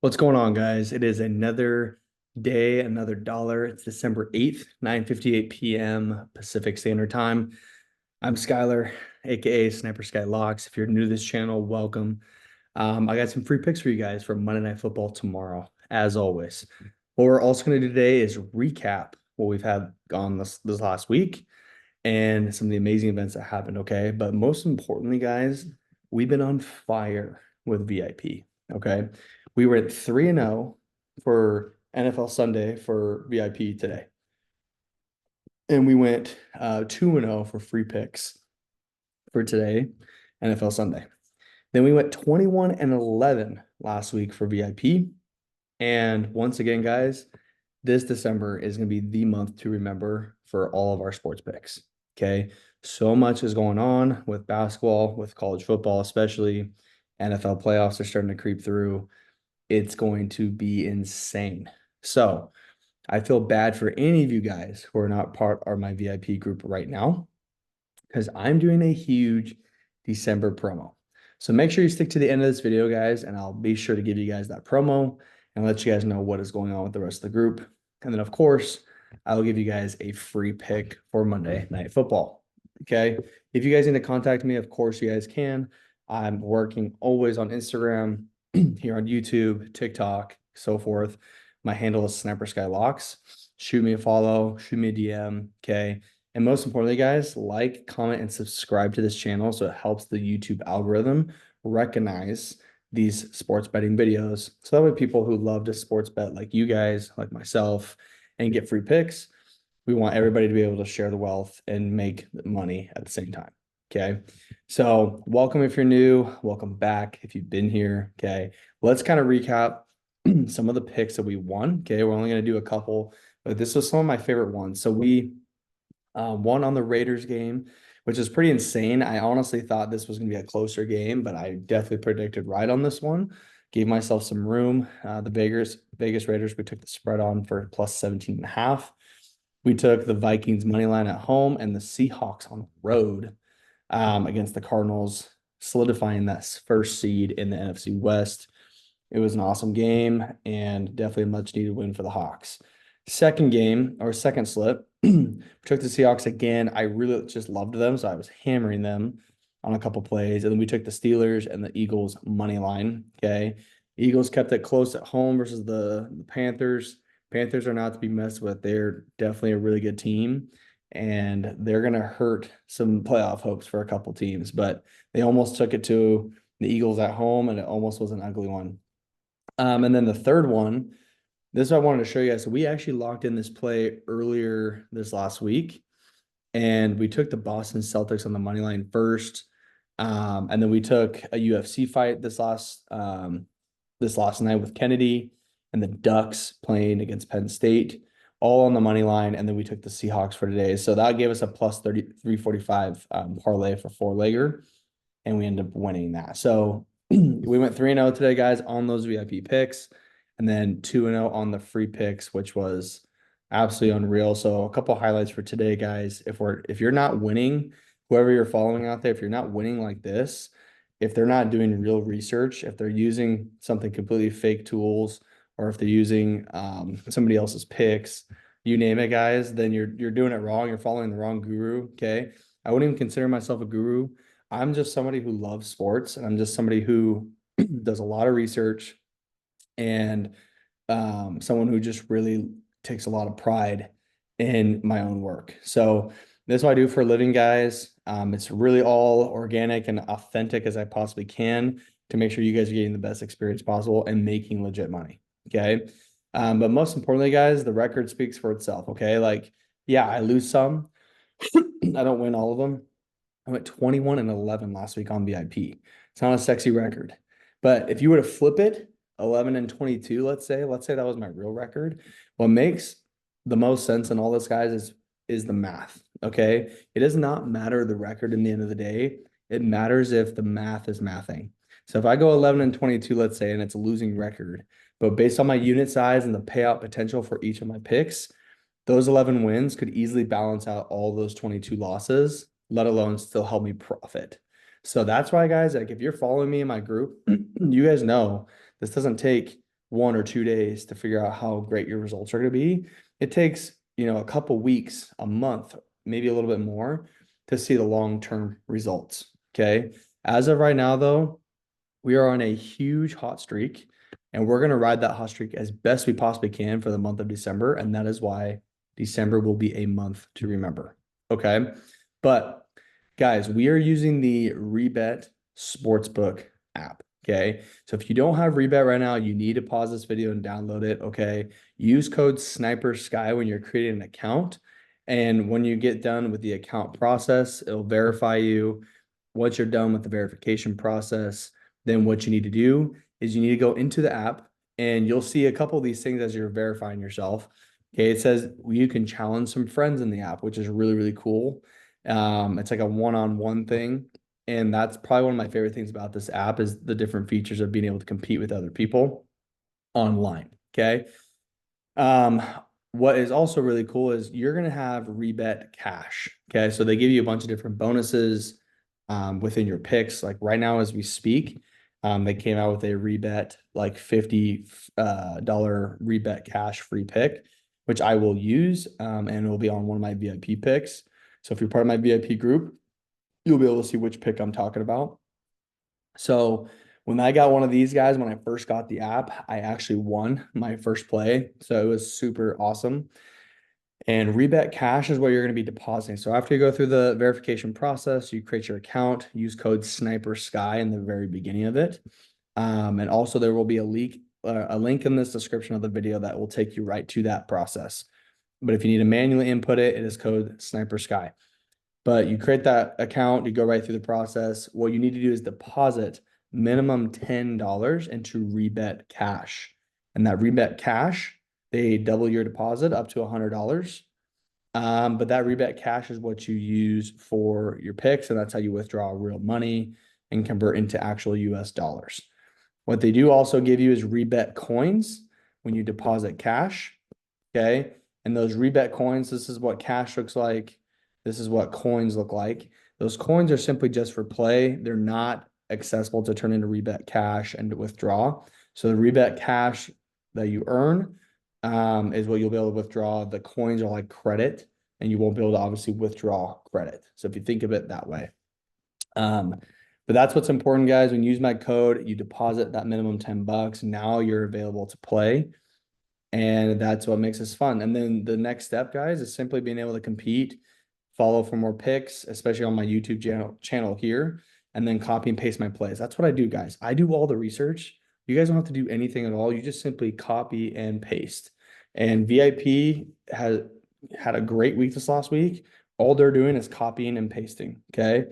What's going on, guys? It is another day, another dollar. It's December 8th, 9:58 p.m. Pacific Standard Time. I'm Skylar, aka Sniper Sky Locks. If you're new to this channel, welcome. I got some free picks for you guys for Monday Night Football tomorrow, as always. What we're also going to do today is recap what we've had on this last week and some of the amazing events that happened, okay? But most importantly, guys, we've been on fire with VIP, okay? We were at 3-0 for NFL Sunday for VIP today. And we went 2-0 for free picks for today, NFL Sunday. Then we went 21-11 last week for VIP. And once again, guys, this December is going to be the month to remember for all of our sports picks. Okay. So much is going on with basketball, with college football, especially NFL playoffs are starting to creep through. It's going to be insane. So I feel bad for any of you guys who are not part of my VIP group right now because I'm doing a huge December promo. So make sure you stick to the end of this video, guys, and I'll be sure to give you guys that promo and let you guys know what is going on with the rest of the group. And then, of course, I'll give you guys a free pick for Monday Night Football. Okay. If you guys need to contact me, of course, you guys can. I'm working always on Instagram, here on YouTube, TikTok, so forth. My handle is Sniper Sky Locks. Shoot me a follow, shoot me a DM. Okay. And most importantly, guys, like, comment, and subscribe to this channel so it helps the YouTube algorithm recognize these sports betting videos. So that way people who love to sports bet like you guys, like myself, and get free picks, we want everybody to be able to share the wealth and make money at the same time. Okay. So welcome if you're new, welcome back if you've been here. Okay. Let's kind of recap some of the picks that we won. Okay. We're only going to do a couple, but this was some of my favorite ones. So we won on the Raiders game, which is pretty insane. I honestly thought this was going to be a closer game, but I definitely predicted right on this one. Gave myself some room. The Vegas Raiders, we took the spread on for plus 17.5. We took the Vikings money line at home and the Seahawks on the road against the Cardinals, solidifying that first seed in the NFC West. It was an awesome game and definitely a much needed win for the Hawks. Second game or second slip, we took the Seahawks again. I really just loved them, so I was hammering them on a couple plays. And then we took the Steelers and the Eagles money line. Okay. Eagles kept it close at home versus the Panthers. Panthers are not to be messed with. They're definitely a really good team, and they're going to hurt some playoff hopes for a couple teams. But they almost took it to the Eagles at home, and it almost was an ugly one. And then the third one, this is what I wanted to show you guys. So we actually locked in this play earlier this last week, and we took the Boston Celtics on the money line first. And then we took a UFC fight this last night with Kennedy and the Ducks playing against Penn State, all on the money line. And then we took the Seahawks for today. So that gave us a plus 345 parlay for four-legger, and we ended up winning that. So we went 3-0 today, guys, on those VIP picks, and then 2-0 on the free picks, which was absolutely unreal. So a couple highlights for today, guys. If you're not winning, whoever you're following out there, if you're not winning like this, if they're not doing real research, if they're using something completely fake tools, or if they're using somebody else's picks, you name it, guys, then you're doing it wrong. You're following the wrong guru. Okay. I wouldn't even consider myself a guru. I'm just somebody who loves sports, and I'm just somebody who does a lot of research, and someone who just really takes a lot of pride in my own work. So this is what I do for a living, guys. It's really all organic and authentic as I possibly can to make sure you guys are getting the best experience possible and making legit money. Okay. But most importantly, guys, the record speaks for itself. Okay. Like, yeah, I lose some. I don't win all of them. I went 21-11 last week on VIP. It's not a sexy record, but if you were to flip it, 11-22, let's say that was my real record. What makes the most sense in all this, guys, is the math. Okay. It does not matter the record in the end of the day. It matters if the math is mathing. So if I go 11-22, let's say, and it's a losing record, but based on my unit size and the payout potential for each of my picks, those 11 wins could easily balance out all those 22 losses, let alone still help me profit. So that's why, guys, like if you're following me in my group, you guys know this doesn't take 1 or 2 days to figure out how great your results are going to be. It takes, a couple weeks, a month, maybe a little bit more to see the long-term results. Okay. As of right now, though, we are on a huge hot streak, and we're going to ride that hot streak as best we possibly can for the month of December. And that is why December will be a month to remember. Okay. But guys, we are using the Rebet Sportsbook app. Okay. So if you don't have Rebet right now, you need to pause this video and download it. Okay. Use code SniperSky when you're creating an account. And when you get done with the account process, it'll verify you. Once you're done with the verification process, then what you need to do is you need to go into the app, and you'll see a couple of these things as you're verifying yourself. Okay. It says you can challenge some friends in the app, which is really, really cool. It's like a one-on-one thing. And that's probably one of my favorite things about this app is the different features of being able to compete with other people online. Okay. Um, what is also really cool is you're going to have Rebet Cash. Okay. So they give you a bunch of different bonuses within your picks. Like right now, as we speak, they came out with a Rebet, like $50 Rebet Cash free pick, which I will use, and it will be on one of my VIP picks. So if you're part of my VIP group, you'll be able to see which pick I'm talking about. So when I got one of these guys, when I first got the app, I actually won my first play. So it was super awesome. And Rebet Cash is what you're going to be depositing. So after you go through the verification process, you create your account, use code SniperSky in the very beginning of it. And also there will be a link in this description of the video that will take you right to that process. But if you need to manually input it, it is code SniperSky. But you create that account, you go right through the process. What you need to do is deposit minimum $10 into Rebet Cash. And that Rebet Cash, they double your deposit up to $100. But that Rebet Cash is what you use for your picks, and that's how you withdraw real money and convert into actual US dollars. What they do also give you is Rebet coins when you deposit cash. Okay. And those Rebet coins, this is what cash looks like. This is what coins look like. Those coins are simply just for play. They're not accessible to turn into Rebet Cash and to withdraw. So the Rebet Cash that you earn is what you'll be able to withdraw. The coins are like credit, and you won't be able to obviously withdraw credit. So if you think of it that way. But that's what's important, guys. When you use my code, you deposit that minimum $10. Now you're available to play. And that's what makes this fun. And then the next step, guys, is simply being able to compete, follow for more picks, especially on my YouTube channel here, and then copy and paste my plays. That's what I do, guys. I do all the research. You guys don't have to do anything at all. You just simply copy and paste. And VIP had a great week this last week. All they're doing is copying and pasting. Okay.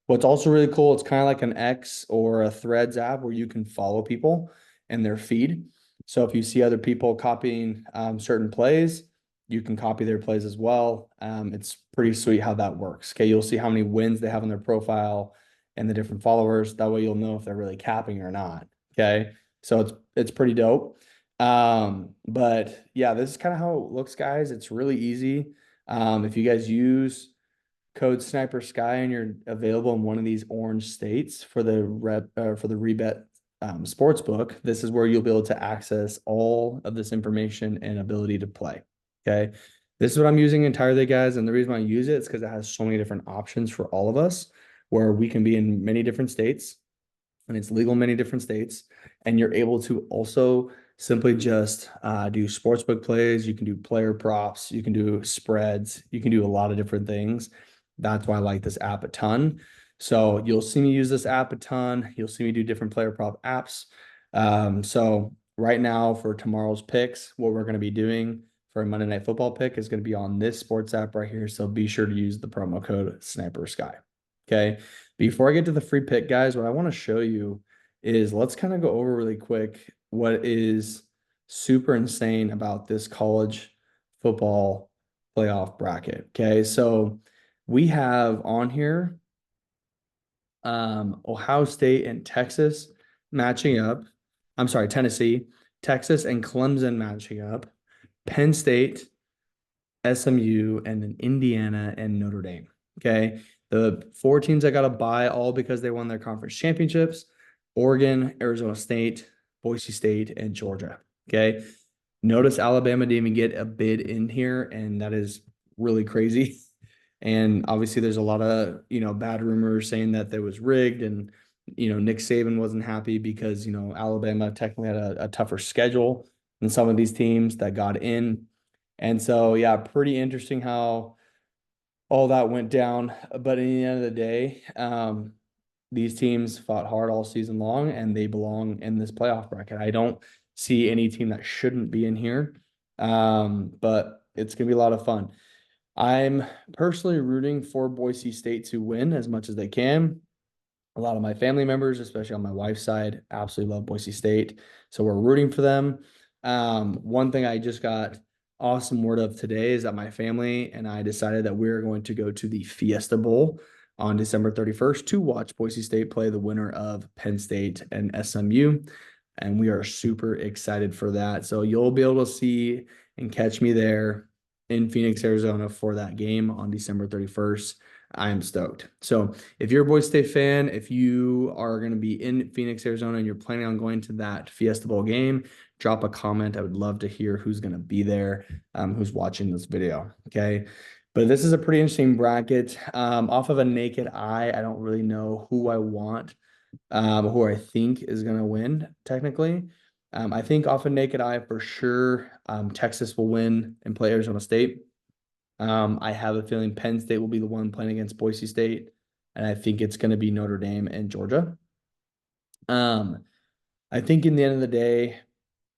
What's also really cool, it's kind of like an X or a Threads app where you can follow people and their feed. So if you see other people copying certain plays, you can copy their plays as well. It's pretty sweet how that works. Okay, you'll see how many wins they have on their profile and the different followers. That way you'll know if they're really capping or not. Okay, so it's pretty dope. But yeah, this is kind of how it looks, guys. It's really easy. If you guys use code SniperSky and you're available in one of these orange states for the Rebet Sportsbook, this is where you'll be able to access all of this information and ability to play. Okay. This is what I'm using entirely, guys. And the reason why I use it is because it has so many different options for all of us, where we can be in many different states, and it's legal in many different states. And you're able to also simply just do sportsbook plays. You can do player props. You can do spreads. You can do a lot of different things. That's why I like this app a ton. So you'll see me use this app a ton. You'll see me do different player prop apps. So right now for tomorrow's picks, what we're going to be doing for a Monday Night Football pick is going to be on this sports app right here. So be sure to use the promo code SniperSky. Okay. Before I get to the free pick, guys, what I want to show you is let's kind of go over really quick what is super insane about this college football playoff bracket. Okay. So we have on here Ohio State and Texas matching up. I'm sorry, Tennessee, Texas and Clemson matching up. Penn State, SMU, and then Indiana and Notre Dame. Okay. The 4 teams that got a bye all because they won their conference championships: Oregon, Arizona State, Boise State, and Georgia. Okay. Notice Alabama didn't even get a bid in here, and that is really crazy. And obviously, there's a lot of bad rumors saying that there was rigged, and Nick Saban wasn't happy because Alabama technically had a tougher schedule than some of these teams that got in. And so, yeah, pretty interesting how all that went down. But in the end of the day, these teams fought hard all season long, and they belong in this playoff bracket. I don't see any team that shouldn't be in here, but it's going to be a lot of fun. I'm personally rooting for Boise State to win as much as they can. A lot of my family members, especially on my wife's side, absolutely love Boise State. So we're rooting for them. One thing I just got awesome word of today is that my family and I decided that we're going to go to the Fiesta Bowl on December 31st to watch Boise State play the winner of Penn State and SMU. And we are super excited for that. So you'll be able to see and catch me there in Phoenix, Arizona for that game on December 31st. I am stoked. So if you're a Boise State fan, if you are going to be in Phoenix, Arizona, and you're planning on going to that Fiesta Bowl game, drop a comment. I would love to hear who's going to be there, who's watching this video. Okay. But this is a pretty interesting bracket. Off of a naked eye, I don't really know who I want, who I think is going to win technically. I think off a naked eye for sure, Texas will win and play Arizona State. I have a feeling Penn State will be the one playing against Boise State, and I think it's going to be Notre Dame and Georgia. I think in the end of the day,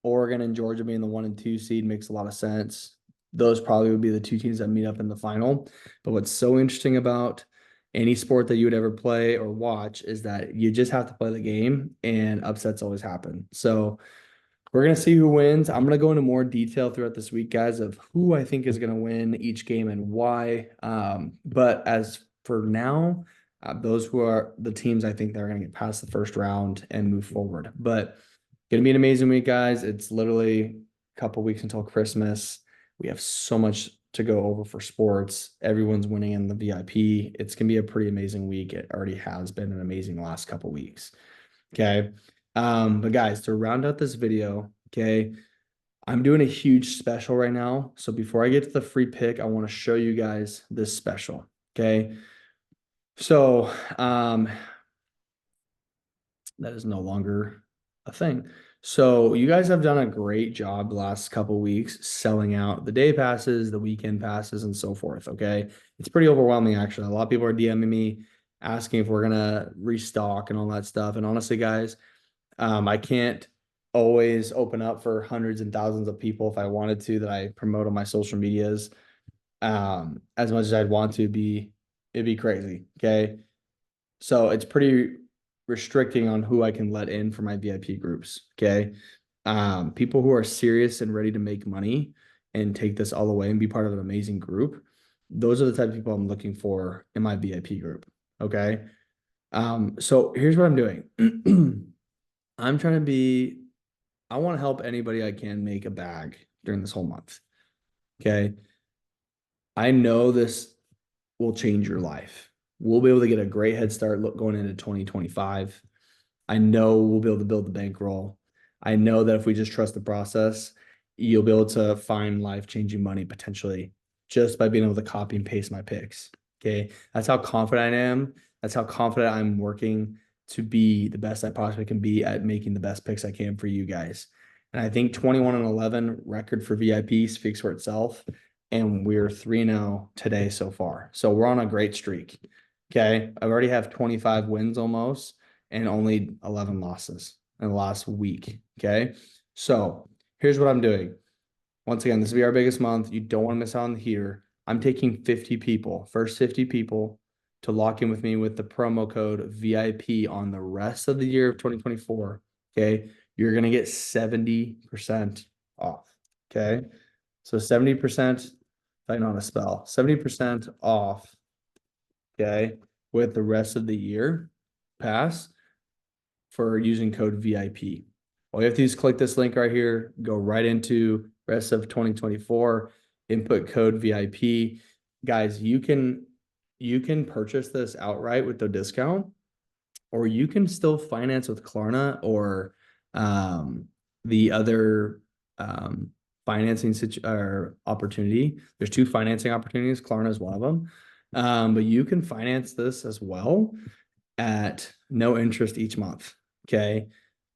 Oregon and Georgia being the 1 and 2 seed makes a lot of sense. Those probably would be the two teams that meet up in the final. But what's so interesting about any sport that you would ever play or watch is that you just have to play the game, and upsets always happen. So we're going to see who wins. I'm going to go into more detail throughout this week, guys, of who I think is going to win each game and why. But as for now, those who are the teams I think that are going to get past the first round and move forward. But going to be an amazing week, guys. It's literally a couple weeks until Christmas. We have so much to go over for sports. Everyone's winning in the VIP. It's going to be a pretty amazing week. It already has been an amazing last couple weeks. Okay. But guys, to round out this video, okay, I'm doing a huge special right now. So before I get to the free pick, I want to show you guys this special. Okay. So that is no longer a thing. So you guys have done a great job the last couple of weeks selling out the day passes, the weekend passes, and so forth. Okay. It's pretty overwhelming, actually. A lot of people are DMing me asking if we're gonna restock and all that stuff. And honestly, guys, I can't always open up for hundreds and thousands of people if I wanted to that I promote on my social medias. As much as I'd want to it'd be crazy. Okay. So it's pretty restricting on who I can let in for my VIP groups. Okay. People who are serious and ready to make money and take this all away and be part of an amazing group. Those are the type of people I'm looking for in my VIP group. Okay. So here's what I'm doing. I'm trying to be, I want to help anybody I can make a bag during this whole month. Okay. I know this will change your life. We'll be able to get a great head start going into 2025. I know we'll be able to build the bankroll. I know that if we just trust the process, you'll be able to find life-changing money potentially just by being able to copy and paste my picks. Okay. That's how confident I am. That's how confident I'm working to be the best I possibly can be at making the best picks I can for you guys. And I think 21-11 record for VIP speaks for itself. And we're 3-0 today so far. So we're on a great streak. Okay. I already have 25 wins almost and only 11 losses in the last week. Okay. So here's what I'm doing. Once again, this will be our biggest month. You don't want to miss out on here. I'm taking 50 people, first 50 people to lock in with me with the promo code VIP on the rest of the year of 2024. Okay. You're going to get 70% off. Okay. So 70%, if I know how to spell, 70% off. Okay. With the rest of the year pass for using code VIP. All you have to do is click this link right here, go right into rest of 2024, input code VIP. Guys, you can purchase this outright with the discount, or you can still finance with Klarna or The other financing or opportunity, there's two financing opportunities. Klarna is one of them. But you can finance this as well at no interest each month. Okay.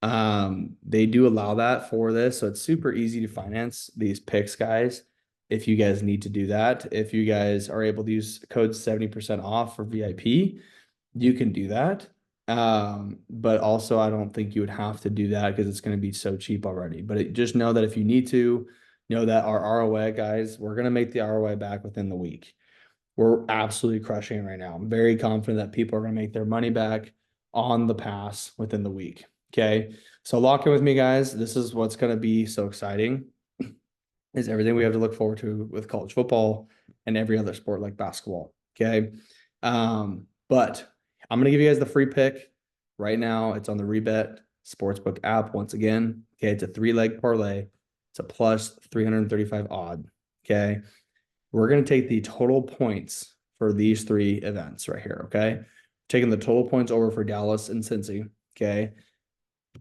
They do allow that for this. So it's super easy to finance these picks, guys. If you guys need to do that, if you guys are able to use code 70% off for VIP, you can do that. But also I don't think you would have to do that because it's going to be so cheap already. But just know that if you need to, know that our ROI, guys, we're going to make the ROI back within the week. We're absolutely crushing it right now. I'm very confident that people are going to make their money back on the pass within the week. Okay. So lock in with me, guys. This is what's going to be so exciting is everything we have to look forward to with college football and every other sport like basketball. Okay. But I'm going to give you guys the free pick right now. It's on the Rebet Sportsbook app. Once again, okay. It's a 3-leg parlay. It's a plus 335 odd. Okay. We're going to take the total points for these three events right here, okay? Taking the total points over for Dallas and Cincy, okay?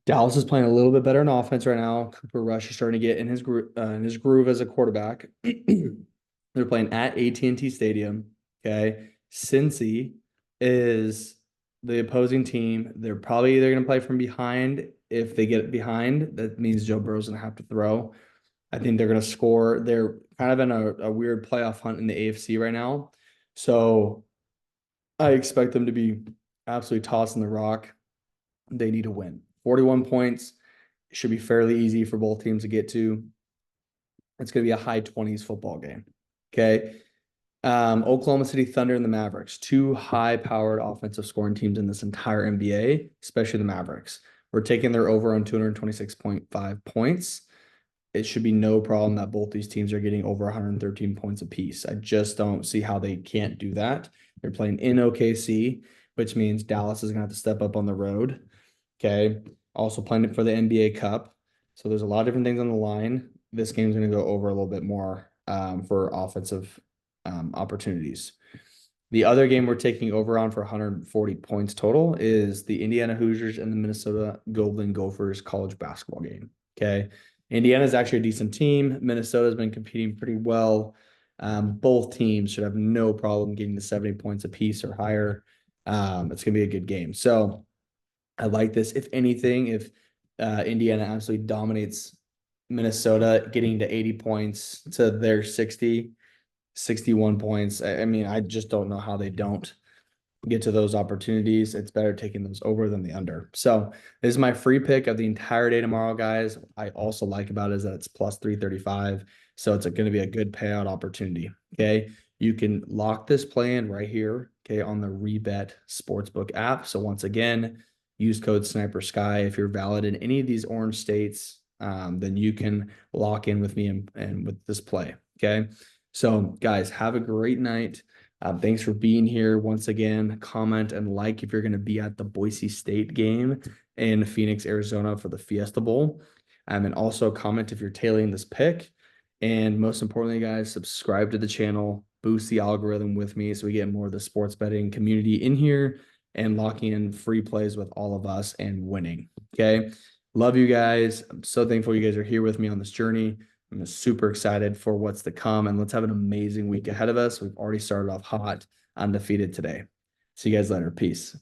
Dallas is playing a little bit better in offense right now. Cooper Rush is starting to get in his groove as a quarterback. They're playing at AT&T Stadium, okay? Cincy is the opposing team. They're probably either going to play from behind. If they get behind, that means Joe Burrow's going to have to throw. I think they're going to score. They're kind of in a weird playoff hunt in the AFC right now. So I expect them to be absolutely tossing the rock. They need to win. 41 points. It should be fairly easy for both teams to get to. It's going to be a high 20s football game. Okay. Oklahoma City Thunder and the Mavericks, two high-powered offensive scoring teams in this entire NBA, especially the Mavericks. We're taking their over on 226.5 points. It should be no problem that both these teams are getting over 113 points apiece. I just don't see how they can't do that. They're playing in OKC, which means Dallas is going to have to step up on the road. Okay. Also playing it for the NBA Cup. So there's a lot of different things on the line. This game's going to go over a little bit more for offensive opportunities. The other game we're taking over on for 140 points total is the Indiana Hoosiers and the Minnesota Golden Gophers college basketball game. Okay. Indiana is actually a decent team. Minnesota has been competing pretty well. Both teams should have no problem getting to 70 points apiece or higher. It's going to be a good game. So I like this. If anything, if Indiana absolutely dominates Minnesota, getting to 80 points to their 61 points. I mean, I just don't know how they don't get to those opportunities. It's better taking those over than the under. So this is my free pick of the entire day tomorrow, guys. I also like about it is that it's plus 335. So it's going to be a good payout opportunity. Okay. You can lock this play in right here. Okay. On the Rebet Sportsbook app. So once again, use code Sniper Sky. If you're valid in any of these orange states, then you can lock in with me and with this play. Okay. So guys, have a great night. Thanks for being here once again. Comment and like if you're going to be at the Boise State game in Phoenix, Arizona for the Fiesta Bowl. And also comment if you're tailing this pick. And most importantly, guys, subscribe to the channel, boost the algorithm with me so we get more of the sports betting community in here and locking in free plays with all of us and winning. Okay. Love you guys. I'm so thankful you guys are here with me on this journey. I'm super excited for what's to come, and let's have an amazing week ahead of us. We've already started off hot, undefeated today. See you guys later. Peace.